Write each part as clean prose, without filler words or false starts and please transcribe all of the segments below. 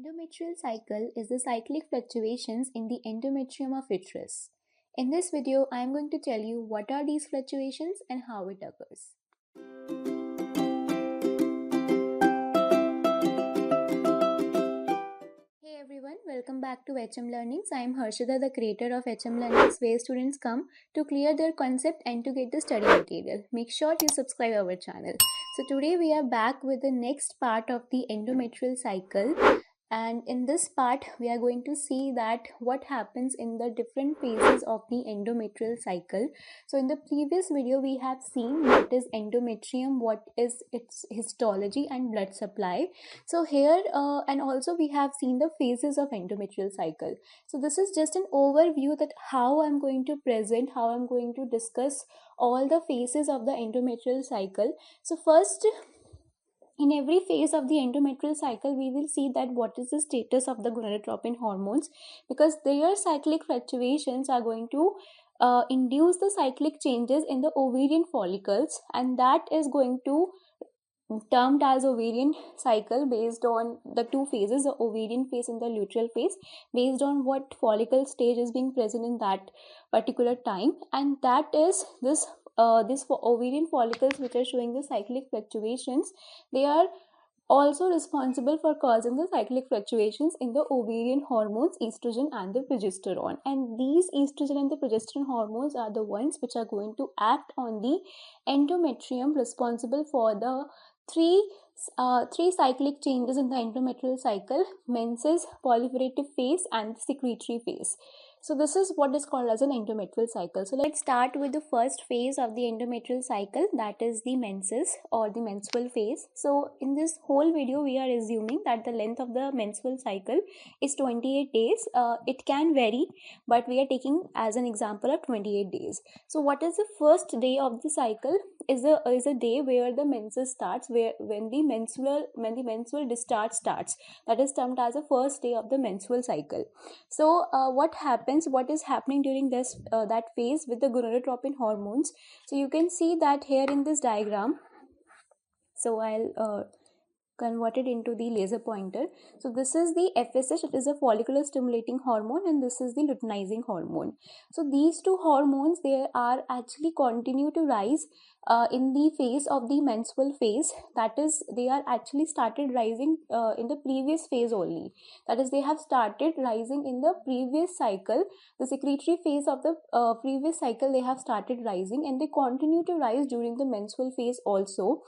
Endometrial cycle is the cyclic fluctuations in the endometrium of uterus. In this video, I am going to tell you what are these fluctuations and how it occurs. Hey everyone, welcome back to HM Learnings. I am Harshada, the creator of HM Learnings, where students come to clear their concept and to get the study material. Make sure you subscribe our channel. So today we are back with the next part of the endometrial cycle. And in this part we are going to see that what happens in the different phases of the endometrial cycle. So in the previous video we have seen what is endometrium, what is its histology and blood supply. So here and also we have seen the phases of endometrial cycle. So this is just an overview that how I'm going to present, how I'm going to discuss all the phases of the endometrial cycle. So first, in every phase of the endometrial cycle, we will see that what is the status of the gonadotropin hormones, because their cyclic fluctuations are going to induce the cyclic changes in the ovarian follicles, and that is going to termed as ovarian cycle based on the two phases, the ovarian phase and the luteal phase, based on what follicle stage is being present in that particular time, and that is this ovarian follicles which are showing the cyclic fluctuations. They are also responsible for causing the cyclic fluctuations in the ovarian hormones, estrogen and the progesterone. And these estrogen and the progesterone hormones are the ones which are going to act on the endometrium, responsible for the three cyclic changes in the endometrial cycle: menses, proliferative phase and the secretory phase. So this is what is called as an endometrial cycle. So let's start with the first phase of the endometrial cycle, that is the menses or the menstrual phase. So in this whole video we are assuming that the length of the menstrual cycle is 28 days. It can vary, but we are taking as an example of 28 days. So what is the first day of the cycle? Is a day where the menses starts, when the menstrual discharge starts. That is termed as the first day of the menstrual cycle. So what is happening during this that phase with the gonadotropin hormones? So you can see that here in this diagram. So I'll convert it into the laser pointer. So this is the FSH, it is a follicular stimulating hormone, and this is the luteinizing hormone. So these two hormones, they are actually continue to rise in the phase of the menstrual phase. That is, they are actually started rising in the previous phase only. That is, they have started rising in the previous cycle, the secretory phase of the previous cycle. They have started rising and they continue to rise during the menstrual phase also.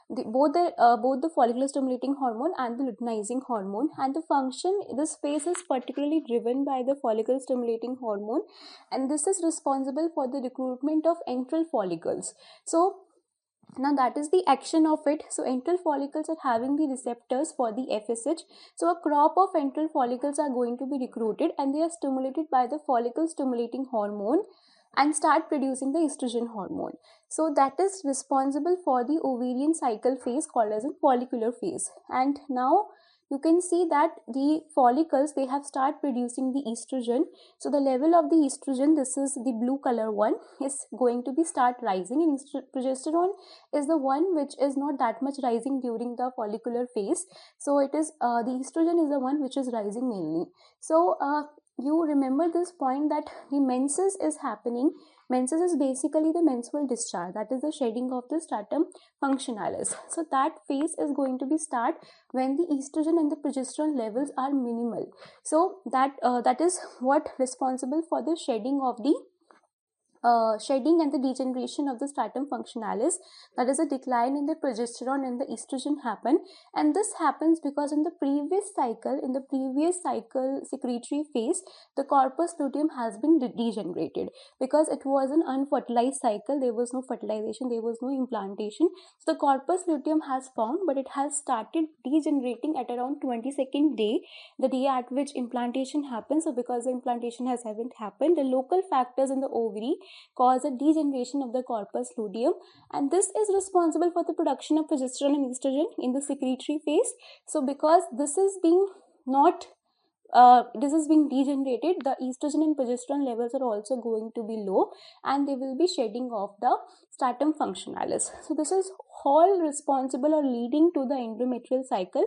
Both the follicular stimulating hormone and the luteinizing hormone, and the function, this phase is particularly driven by the follicle stimulating hormone, and this is responsible for the recruitment of antral follicles. So now that is the action of it. So antral follicles are having the receptors for the FSH. So a crop of antral follicles are going to be recruited and they are stimulated by the follicle stimulating hormone and start producing the estrogen hormone. So that is responsible for the ovarian cycle phase called as a follicular phase. And now you can see that the follicles, they have start producing the estrogen. So the level of the estrogen, this is the blue color one, is going to be start rising, and progesterone is the one which is not that much rising during the follicular phase. So it is the estrogen is the one which is rising mainly. So you remember this point that the menses is happening. Menses is basically the menstrual discharge, that is the shedding of the stratum functionalis. So that phase is going to be start when the estrogen and the progesterone levels are minimal. So that is what responsible for the shedding of the shedding and the degeneration of the stratum functionalis. That is a decline in the progesterone and the estrogen happen, and this happens because in the previous cycle secretory phase, the corpus luteum has been degenerated because it was an unfertilized cycle. There was no fertilization, there was no implantation. So the corpus luteum has formed, but it has started degenerating at around 22nd day, the day at which implantation happens. So because the implantation haven't happened, the local factors in the ovary cause a degeneration of the corpus luteum, and this is responsible for the production of progesterone and estrogen in the secretory phase. So because this is being not this is being degenerated, the estrogen and progesterone levels are also going to be low, and they will be shedding off the stratum functionalis. So this is all responsible or leading to the endometrial cycle.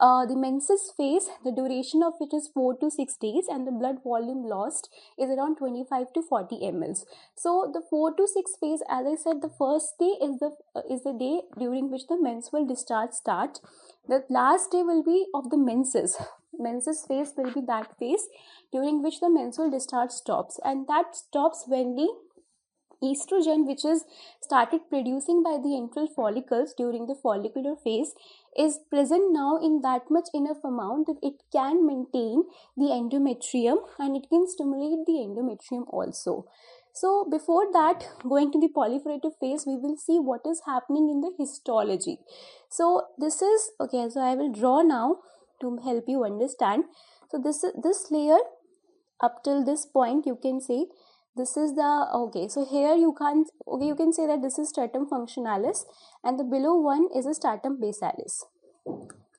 The menses phase, the duration of which is 4 to 6 days, and the blood volume lost is around 25 to 40 ml. So the 4 to 6 phase, as I said, the first day is the day during which the menstrual discharge starts. The last day will be of the menses. Menses phase will be that phase during which the menstrual discharge stops, and that stops when the estrogen, which is started producing by the antral follicles during the follicular phase, is present now in that much enough amount that it can maintain the endometrium and it can stimulate the endometrium also. So before that, going to the proliferative phase, we will see what is happening in the histology. So this is okay, so I will draw now to help you understand. So this layer up till this point, you can say this is the okay. So here you can say that this is stratum functionalis, and the below one is a stratum basalis.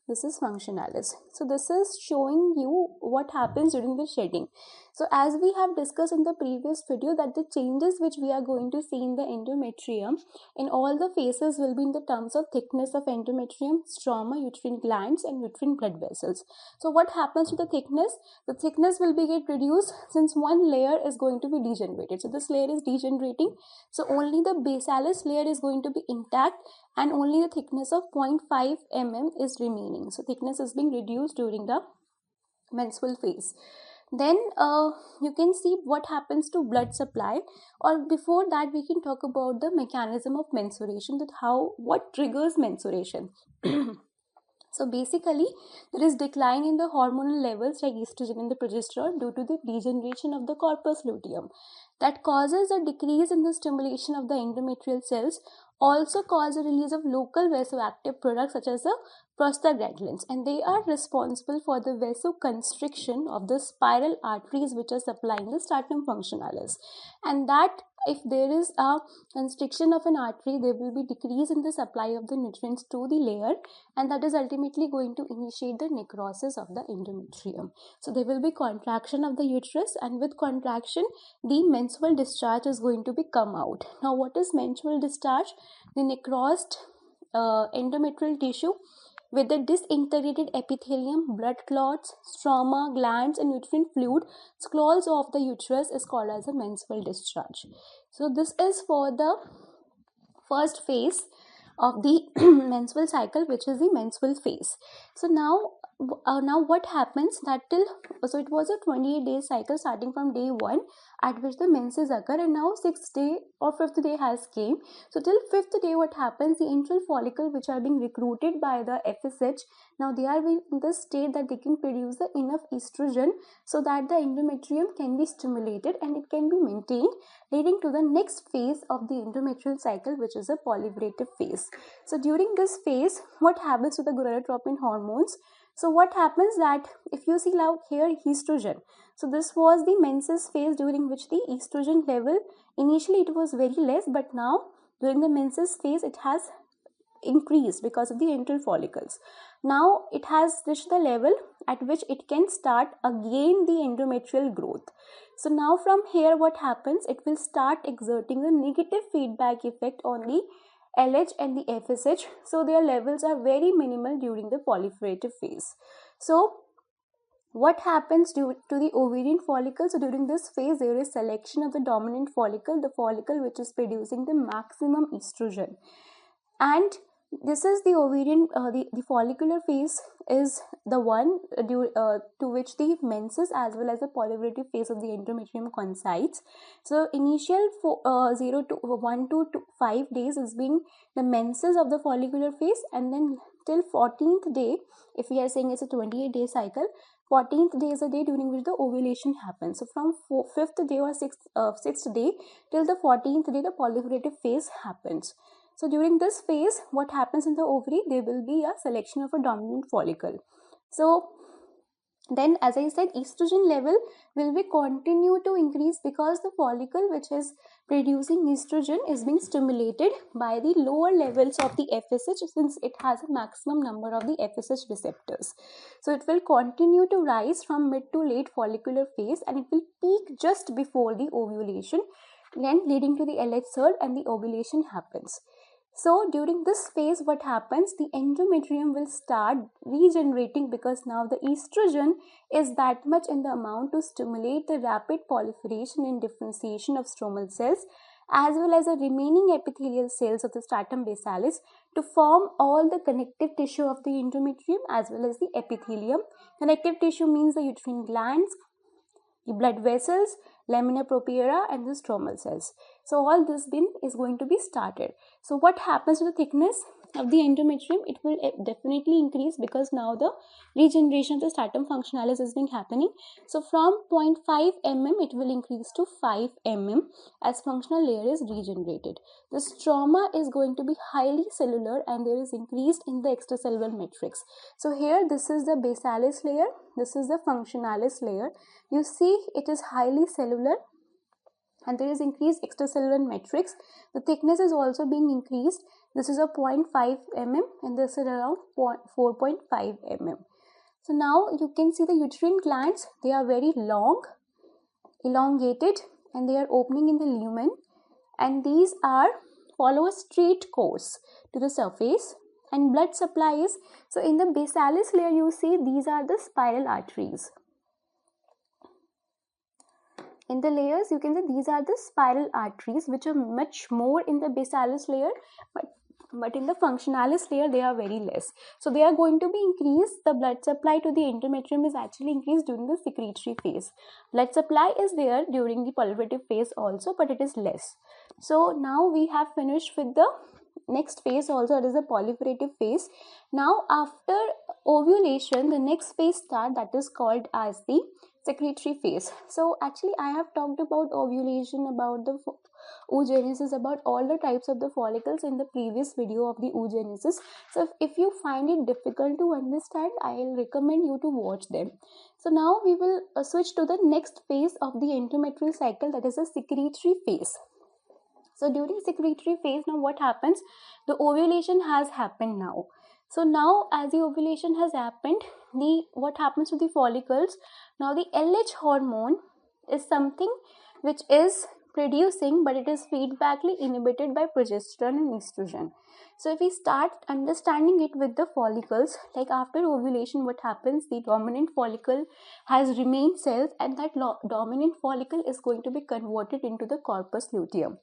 This is functionalis. So this is showing you what happens during the shedding. So as we have discussed in the previous video, that the changes which we are going to see in the endometrium in all the phases will be in the terms of thickness of endometrium, stroma, uterine glands, and uterine blood vessels. So what happens to the thickness? The thickness will be get reduced since one layer is going to be degenerated. So this layer is degenerating. So only the basalis layer is going to be intact, and only the thickness of 0.5 mm is remaining. So thickness is being reduced during the menstrual phase. Then you can see what happens to blood supply, or before that we can talk about the mechanism of menstruation, that what triggers menstruation. So basically, there is decline in the hormonal levels like estrogen and the progesterone due to the degeneration of the corpus luteum. That causes a decrease in the stimulation of the endometrial cells, also cause a release of local vasoactive products such as the prostaglandins, and they are responsible for the vasoconstriction of the spiral arteries which are supplying the stratum functionalis. And that if there is a constriction of an artery, there will be decrease in the supply of the nutrients to the layer, and that is ultimately going to initiate the necrosis of the endometrium. So there will be contraction of the uterus, and with contraction the menstrual discharge is going to be come out. Now what is menstrual discharge? The necrosed endometrial tissue with the disintegrated epithelium, blood clots, stroma, glands, and uterine fluid scrolls of the uterus is called as a menstrual discharge. So this is for the first phase of the menstrual cycle, which is the menstrual phase. So now what happens that so it was a 28-day cycle starting from day 1 at which the menses occur, and now 6th day or 5th day has came. So till 5th day, what happens, the antral follicle which are being recruited by the FSH, now they are in the state that they can produce the enough estrogen so that the endometrium can be stimulated and it can be maintained, leading to the next phase of the endometrial cycle, which is a proliferative phase. So during this phase, what happens to the gonadotropin hormones? So what happens that if you see now here estrogen, so this was the menses phase during which the estrogen level initially it was very less, but now during the menses phase it has increased because of the antral follicles. Now it has reached the level at which it can start again the endometrial growth. So now from here what happens, it will start exerting a negative feedback effect on the LH and the FSH, so their levels are very minimal during the proliferative phase. So what happens to the ovarian follicle? So during this phase there is selection of the dominant follicle, the follicle which is producing the maximum estrogen, and this is the ovarian the follicular phase is the one to which the menses as well as the proliferative phase of the endometrium coincides. So initial 0 to 1 to 5 days is being the menses of the follicular phase, and then till 14th day, if we are saying it's a 28-day cycle, 14th day is a day during which the ovulation happens. So from 5th day or 6th day till the 14th day, the proliferative phase happens. So during this phase, what happens in the ovary? There will be a selection of a dominant follicle. So Then, as I said, estrogen level will be continue to increase because the follicle which is producing estrogen is being stimulated by the lower levels of the FSH, since it has a maximum number of the FSH receptors. So it will continue to rise from mid to late follicular phase, and it will peak just before the ovulation, then leading to the LH surge, and the ovulation happens. So during this phase, what happens, the endometrium will start regenerating, because now the estrogen is that much in the amount to stimulate the rapid proliferation and differentiation of stromal cells, as well as the remaining epithelial cells of the stratum basalis, to form all the connective tissue of the endometrium as well as the epithelium. Connective tissue means the uterine glands, the blood vessels, lamina propria, and the stromal cells. So all this then is going to be started. So what happens to the thickness of the endometrium? It will definitely increase, because now the regeneration of the stratum functionalis is being happening. So from 0.5 mm it will increase to 5 mm as functional layer is regenerated. The stroma is going to be highly cellular, and there is increased in the extracellular matrix. So here this is the basalis layer, this is the functionalis layer. You see it is highly cellular, and there is increased extracellular matrix. The thickness is also being increased. This is a 0.5 mm and this is around 4.5 mm. So now you can see the uterine glands, they are very long, elongated, and they are opening in the lumen, and these are follow a straight course to the surface, and blood supply is, so in the basalis layer you see these are the spiral arteries. In the layers you can see these are the spiral arteries, which are much more in the basalis layer, but in the functionalis layer they are very less. So they are going to be increased. The blood supply to the endometrium is actually increased during the secretory phase. Blood supply is there during the proliferative phase also, but it is less. So now we have finished with the next phase also, it is the proliferative phase. Now after ovulation the next phase start, that is called as the secretory phase. So actually I have talked about ovulation, about the oogenesis, about all the types of the follicles in the previous video of the oogenesis. So if you find it difficult to understand, I will recommend you to watch them. So now we will switch to the next phase of the endometrial cycle, that is the secretory phase. So during secretory phase, now what happens, the ovulation has happened now. So now as the ovulation has happened, what happens to the follicles, now the LH hormone is something which is producing, but it is feedbackly inhibited by progesterone and estrogen. So if we start understanding it with the follicles, like after ovulation what happens, the dominant follicle has remained cells, and that dominant follicle is going to be converted into the corpus luteum.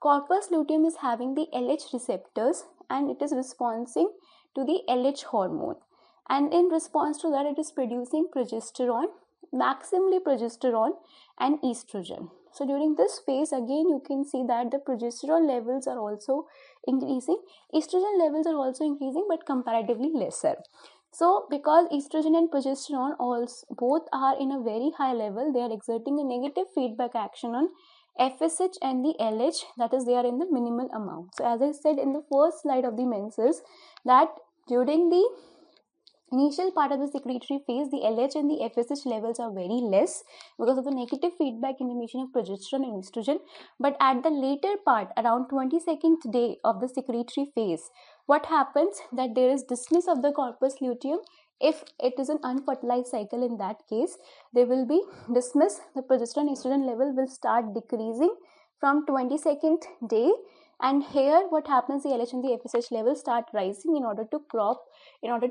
Corpus luteum is having the LH receptors, and it is responding to the LH hormone, and in response to that it is producing progesterone, maximally progesterone and estrogen. So during this phase again you can see that the progesterone levels are also increasing, estrogen levels are also increasing, but comparatively lesser. So because estrogen and progesterone also both are in a very high level, they are exerting a negative feedback action on FSH and the LH, that is they are in the minimal amount. So as I said in the first slide of the menses, that during the initial part of the secretory phase, the LH and the FSH levels are very less because of the negative feedback inhibition of progesterone and estrogen. But at the later part, around 22nd day of the secretory phase, what happens, that there is dismiss of the corpus luteum. If it is an unfertilized cycle, in that case they will be dismissed. The progesterone estrogen level will start decreasing from 22nd day, and here what happens, the LH and the FSH levels start rising in order to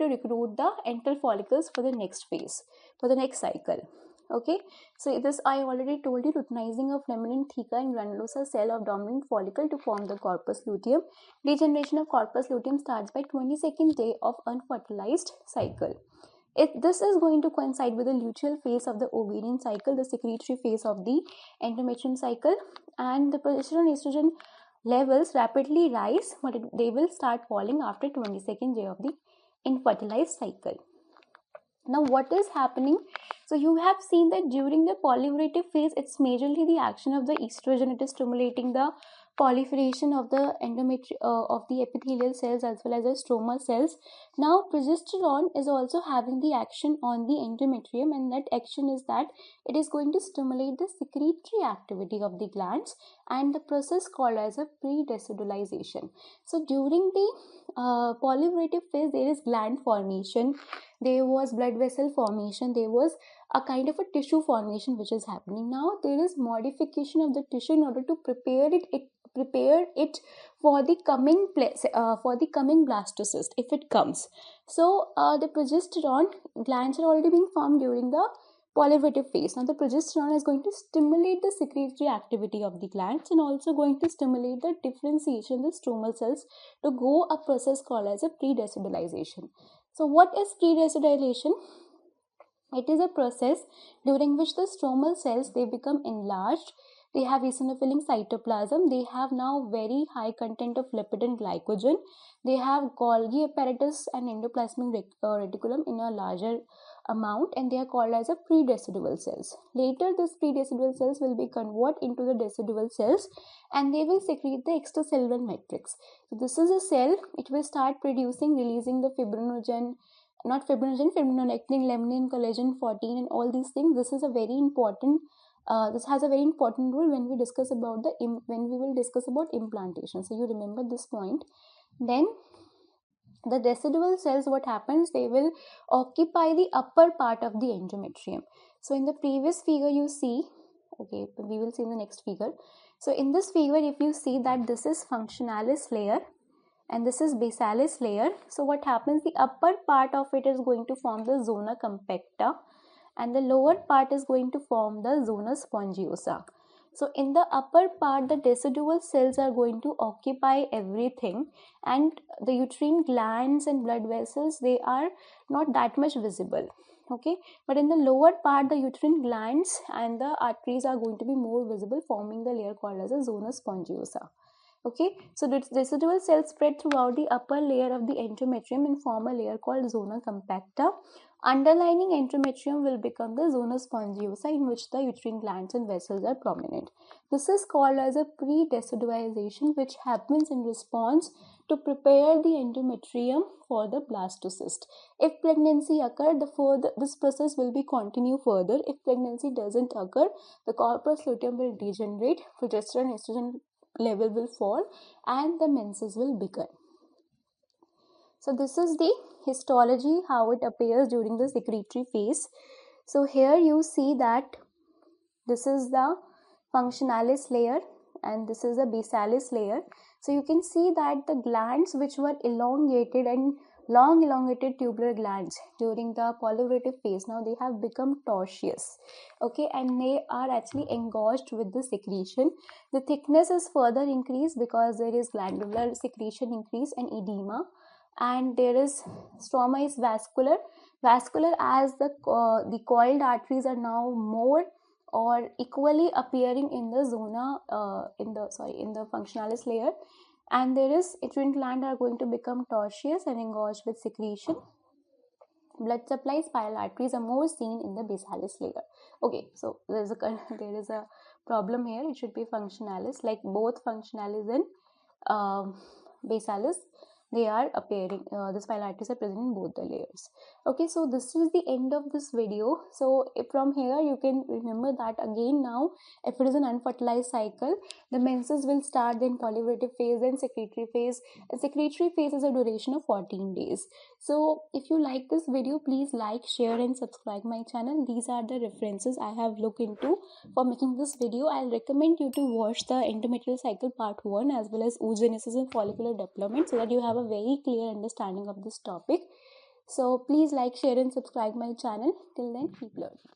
recruit the antral follicles for the next phase, for the next cycle. Okay, so this I already told you, routinizing of laminin theca and granulosa cell of dominant follicle to form the corpus luteum. Degeneration of corpus luteum starts by 22nd day of unfertilized cycle. This is going to coincide with the luteal phase of the ovarian cycle, the secretory phase of the endometrium cycle, and the progesterone estrogen levels rapidly rise, but they will start falling after 22nd day of the infertilized cycle. Now what is happening? So you have seen that during the proliferative phase, it's majorly the action of the estrogen. It is stimulating the proliferation of the of the epithelial cells as well as the stromal cells. Now progesterone is also having the action on the endometrium, and that action is that it is going to stimulate the secretory activity of the glands and the process called as a pre-decidualization. So during the proliferative phase, there is gland formation, there was blood vessel formation, there was a kind of a tissue formation which is happening. Now there is modification of the tissue in order to prepare it for the coming blastocyst if it comes. So the progesterone glands are already being formed during the proliferative phase. Now the progesterone is going to stimulate the secretory activity of the glands and also going to stimulate the differentiation of the stromal cells to go a process called as a pre-decidualization. So what is pre-decidualization? It is a process during which the stromal cells, they become enlarged, they have eosinophilic cytoplasm, they have now very high content of lipid and glycogen, they have Golgi apparatus and endoplasmic reticulum in a larger amount, and they are called as a pre-decidual cells. Later these pre-decidual cells will be converted into the decidual cells and they will secrete the extracellular matrix. So this is a cell, it will start releasing the fibrinolactin, laminin, collagen 14 and all these things. This is a very important this has a very important role when we will discuss about implantation. So you remember this point. Then the decidual cells, what happens, they will occupy the upper part of the endometrium. So in the previous figure you see, okay, we will see in the next figure. So in this figure, if you see that this is functionalis layer and this is basalis layer. So what happens, the upper part of it is going to form the zona compacta and the lower part is going to form the zona spongiosa. So in the upper part, the decidual cells are going to occupy everything, and the uterine glands and blood vessels, they are not that much visible, okay, but in the lower part, the uterine glands and the arteries are going to be more visible, forming the layer called as a zona spongiosa. Okay, so the decidual cells spread throughout the upper layer of the endometrium and form a layer called zona compacta. Underlining endometrium will become the zona spongiosa, in which the uterine glands and vessels are prominent. This is called as a pre-decidualization, which happens in response to prepare the endometrium for the blastocyst. If pregnancy occurs, this process will be continued further. If pregnancy doesn't occur, the corpus luteum will degenerate, progesterone and estrogen level will fall, and the menses will begin. So this is the histology, how it appears during the secretory phase. So here you see that this is the functionalis layer and this is the basalis layer. So you can see that the glands which were elongated and long elongated tubular glands during the proliferative phase, now they have become tortuous, okay, and they are actually engorged with the secretion. The thickness is further increased because there is glandular secretion increase and edema, and there is stroma is vascular as the coiled arteries are now more or equally appearing in the zona in the functionalis layer, and there is uterine gland are going to become tortuous and engorged with secretion. Blood supply, spiral arteries are more seen in the basalis layer. Okay, so there is a problem here. It should be functionalis, like both functionalis and basalis, they are appearing, the spiral arteries are present in both the layers. Okay, so this is the end of this video. So from here you can remember that again, now if it is an unfertilized cycle, the menses will start, then proliferative phase, then secretory phase. And secretory phase is a duration of 14 days. So if you like this video, please like, share and subscribe my channel. These are the references I have looked into for making this video. I'll recommend you to watch the endometrial cycle part 1 as well as oogenesis and follicular development, so that you have a very clear understanding of this topic. So please like, share and subscribe my channel. Till then, keep learning.